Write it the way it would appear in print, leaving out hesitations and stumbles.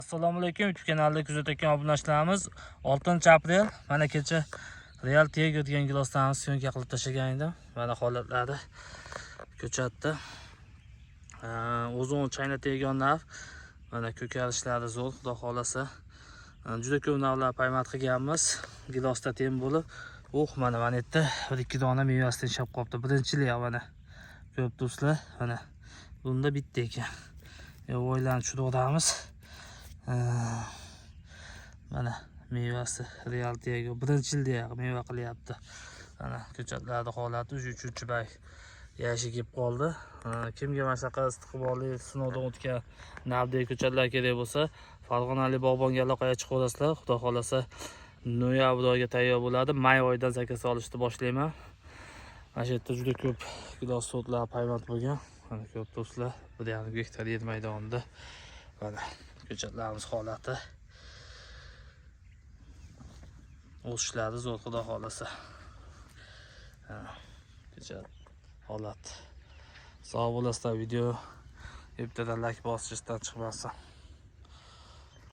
Assalomu alaykum, YouTube kanalida kuzatayotgan obunachilarimiz 6-aprel mana kecha Real Tiger degan giloslarni syomka qilib tashlagan edim. Mana holatlari ko'chatdi. O'zim chayna tegonlar mana ko'karishlari zo'r, xudo xolasa. Juda ko'p navlar paymat qilganmiz. Gilosda tem bo'lib, mana bu yerda 1-2 dona mevasidan chap qolibdi. Birinchilik mana. Ko'p do'stlar, mana bunda bitta ekan. O'ylanib tushiramiz. Mana mevasi Real Tiger birinchilda meva qilyapti. Mana ko'chatlarda holati 3-bay yashi kelib qoldi. Kimga mashaqqat istiqbolli sinovdan o'tgan navdagi ko'chatlar kerak bo'lsa, Farg'onalik bog'bonga aloqaga chiqaverasizlar. Xudo xolasa noyabr oyiga tayyor bo'ladi. May oyidan zakaz olishni boshlayman. Mana shu yerda juda ko'p gilos sortlar payvand bo'lgan. Mana ko'p do'stlar, 1,5 gektar yer maydonida. Mana ko'chatlarimiz holati. O'sishlari zo'r, xudo xolasa. Ko'chat holat. Sog' bo'lasizlar, video bittadan like bosishdan chiqmasin.